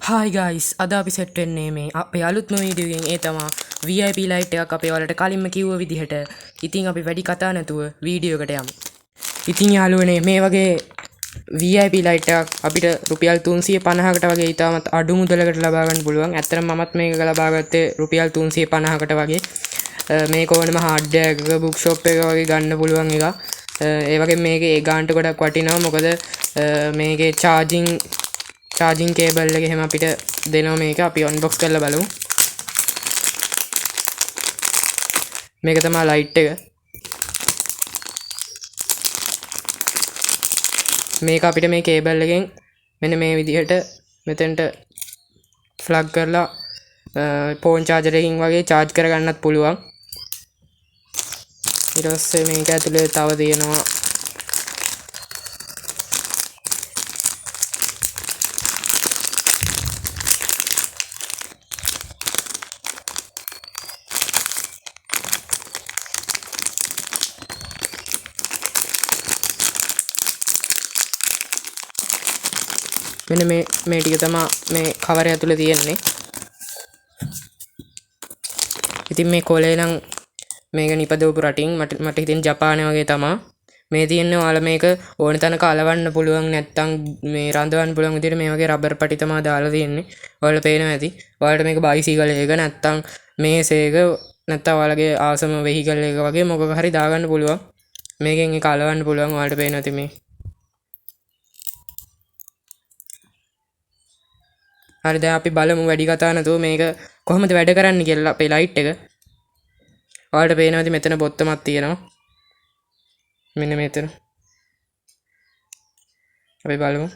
Hi guys, අද අපි set වෙන්නේ මේ අපේ අලුත්ම වීඩියෝ එකෙන්. ඒ තමයි VIP ලයිට් එකක් අපි ඔයාලට කලින්ම කිව්ව විදිහට. ඉතින් අපි වැඩි කතා නැතුව වීඩියෝ එකට යමු. ඉතින් යාළුවනේ මේ වගේ VIP ලයිට් එකක් අපිට රුපියල් 350කට වගේ ඉතාමත් අඩු මුදලකට ලබා ගන්න පුළුවන්. ඇත්තටම මමත් මේක ලබා ගත්තේ රුපියල් 350කට වගේ. මේක ඕනම හાર્ඩ්වෙයාර් එකක බුක් ෂොප් එක වගේ ගන්න පුළුවන් එකක්. ඒ වගේ මේකේ ඒ ගානට ගොඩක් වටිනවා. මොකද මේකේ charging cable එක එහෙම අපිට දෙනවා. මේක අපි unbox කරලා බලමු. මේක තමයි ලයිට් එක. මේක අපිට මේ cable එකෙන් මෙන්න මේ විදිහට මෙතෙන්ට plug කරලා phone charger එකකින් වගේ charge කරගන්නත් පුළුවන්. ඊට පස්සේ මේක ඇතුලේ තව තියෙනවා මෙන්න මේ ටික තමයි මේ කවර් එක ඇතුලේ තියෙන්නේ. ඉතින් මේ කොලේ නම් මේක නිපදවපු රටින් මට හිතෙන ජපානයේ වගේ තමයි මේ තියෙන්නේ. ඔයාලා මේක ඕන තැනක අලවන්න පුළුවන්, නැත්තම් මේ රඳවන්න පුළුවන් විදිහට මේ වගේ රබර් පටි තමයි දාලා තියෙන්නේ. ඔයාලා පේනවා ඇති. ඔයාලට මේක බයිසිකල් එක නැත්තම් මේසෙක නැත්තම් ඔයාලගේ ආසම වෙහිකල් එක වගේ මොකක හරි දාගන්න පුළුවන්. මේකෙන් ඒක අලවන්න පුළුවන්. ඔයාලට පේනවා ඇති මේ. හරි, දැන් අපි බලමු වැඩි කතා නැතුව මේක කොහොමද වැඩ කරන්නේ කියලා. අපේ ලයිට් එක ඔයාලට පේනවාද? මෙතන බොත්තමක් තියෙනවා. මෙන්න මෙතන අපි බලමු.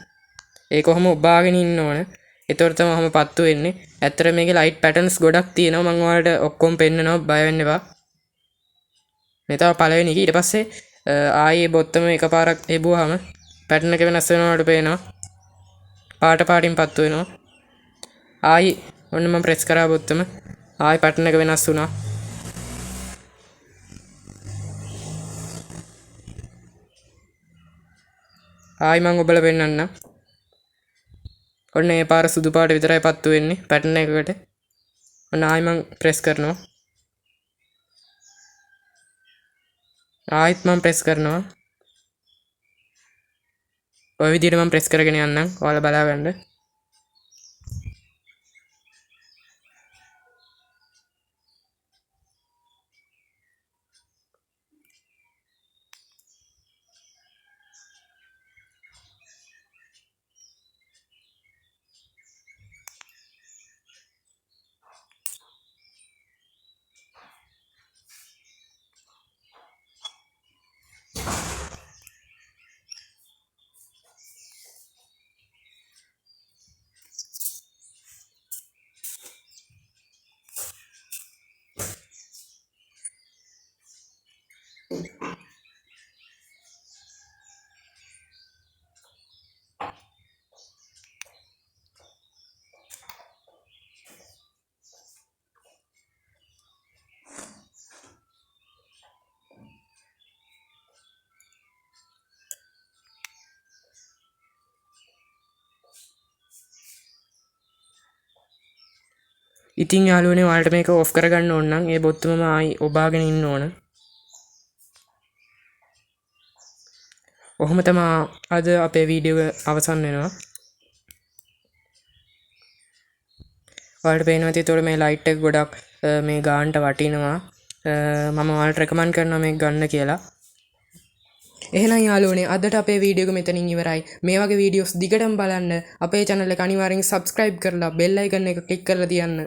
ඒක කොහොම ඔබාගෙන ඉන්න ඕන. ඒතකොට තමයි පත්තු වෙන්නේ. ඇත්තට මේකේ ලයිට් පැටර්න්ස් ගොඩක් තියෙනවා. මම ඔයාලට ඔක්කොම පෙන්නනවා, බය වෙන්න එපා. මේ තමයි පළවෙනි එක. ඊට පස්සේ ආයේ බොත්තම එකපාරක් එබුවාම පැටර්න් එක වෙනස් වෙනවා. ඔයාලට පේනවා. පාටින් පත්තු වෙනවා. ආයි ඔන්න මම ප්‍රෙස් කරා බොත්තම ආයි පැටර්න් එක වෙනස් වුණා. ආයි මම ඔබලා පෙන්නන්න. ඔන්න ඒ පාර සුදු පාට විතරයි පත්තු වෙන්නේ පැටර්න් එකකට. ඔන්න ආයි මම ප්‍රෙස් කරනවා. ආයිත් මම ප්‍රෙස් කරනවා. ඔය විදිහට මම ප්‍රෙස් කරගෙන යන්නම්. ඔයාලා බලා ගන්න. ඉතින් යාළුවනේ ඔයාලට මේක ඔෆ් කරගන්න ඕන නම් ඒ බොත්තමම ආයි ඔබාගෙන ඉන්න ඕන. ඔහොම තමයි අද අපේ වීඩියෝ අවසන් වෙනවා. ඔයාලට පේනවා ඇති. ඒතකොට මේ ලයිට් එක ගොඩක් මේ ගානට වටිනවා. මම ඔයාලට රෙකමන්ඩ් කරනවා මේක ගන්න කියලා. එහෙනම් යාළුවනේ අදට අපේ වීඩියෝ එක මෙතනින් ඉවරයි. මේ වගේ වීඩියෝස් දිගටම බලන්න අපේ channel එක අනිවාර්යෙන් subscribe කරලා bell icon එක click කරලා තියන්න.